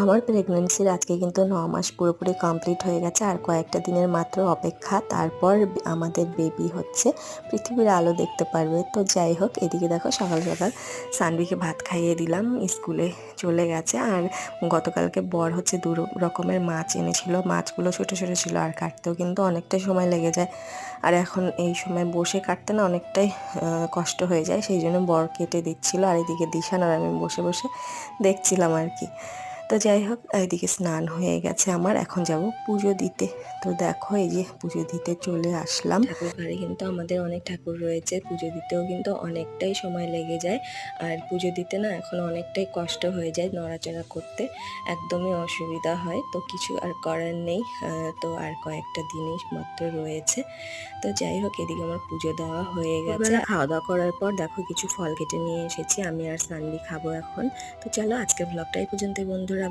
আমার প্রেগন্যান্সির আজকে কিন্তু ৯ মাস পুরোপুরি কমপ্লিট হয়ে গেছে। আর কয়েকটা দিনের মাত্র অপেক্ষা, তারপর আমাদের বেবি হচ্ছে পৃথিবীর আলো দেখতে পারবে। তো যাই হোক, এদিকে দেখো সকাল সকাল সানভিকে ভাত খাইয়ে দিলাম, স্কুলে চলে গেছে। আর গতকালকে বর হচ্ছে ২ রকমের মাছ এনেছিল। মাছগুলো ছোটো ছোটো ছিল আর কাটতেও কিন্তু অনেকটাই সময় লেগে যায়। আর এখন এই সময় বসে কাটতে না অনেকটাই কষ্ট হয়ে যায়, সেই জন্য বর কেটে দিচ্ছিল। আর এদিকে দিশান আর আমি বসে বসে দেখছিলাম আর কি। তো যাই হোক, এদিকে স্নান হয়ে গেছে আমার, এখন যাব পুজো দিতে। তো দেখো এই যে পুজো দিতে চলে আসলাম। ঠাকুর ঘরে কিন্তু আমাদের অনেক ঠাকুর রয়েছে, পুজো দিতেও কিন্তু অনেকটাই সময় লেগে যায়। আর পুজো দিতে না এখন অনেকটাই কষ্ট হয়ে যায়, নড়াচড়া করতে একদমই অসুবিধা হয়। তো কিছু আর করার নেই, তো আর কয়েকটা জিনিস মাত্র রয়েছে। তো যাই হোক, এদিকে আমার পুজো দেওয়া হয়ে গেছে। খাওয়া দাওয়া করার পর দেখো কিছু ফল কেটে নিয়ে এসেছি, আমি আর সানভি খাবো এখন। তো চলো আজকের ব্লগটা এই পর্যন্তই বন্ধুরা।